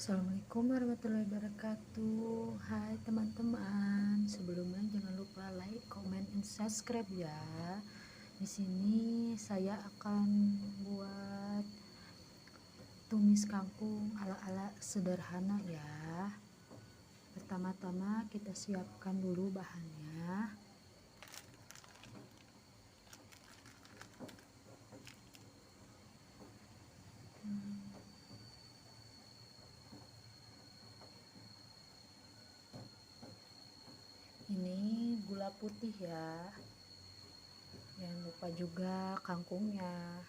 Assalamualaikum warahmatullahi wabarakatuh. Hai teman-teman, sebelumnya jangan lupa like, comment, and subscribe ya. Di sini saya akan buat tumis kangkung ala-ala sederhana ya. Pertama-tama kita siapkan dulu bahannya. Ini gula putih ya, jangan lupa juga kangkungnya.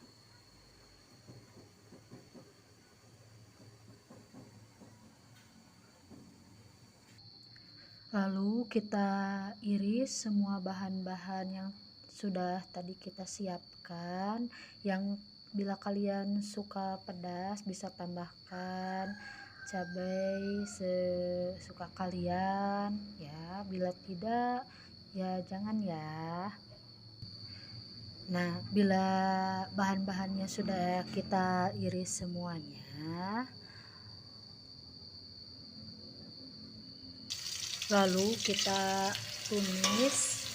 Lalu kita iris semua bahan-bahan yang sudah tadi kita siapkan. Yang bila kalian suka pedas bisa tambahkan cabai sesuka kalian ya, bila tidak ya jangan ya. Nah, bila bahan-bahannya sudah kita iris semuanya, lalu kita tumis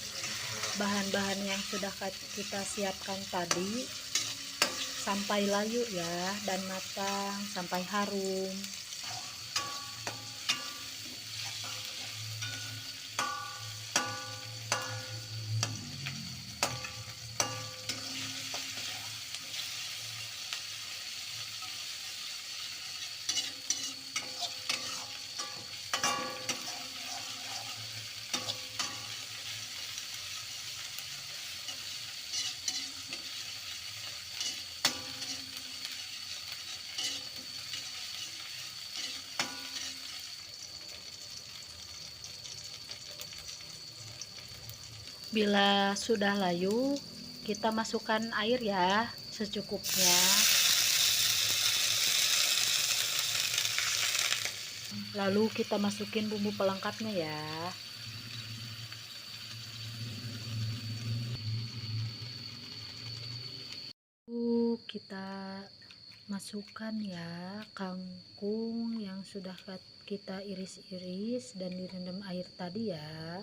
bahan-bahan yang sudah kita siapkan tadi sampai layu ya, dan matang sampai harum. Bila sudah layu, kita masukkan air ya, secukupnya. Lalu kita masukin bumbu pelengkapnya ya. Lalu kita masukkan ya kangkung yang sudah kita iris-iris dan direndam air tadi ya.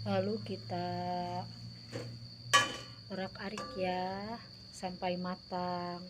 Lalu kita orak-arik ya sampai matang.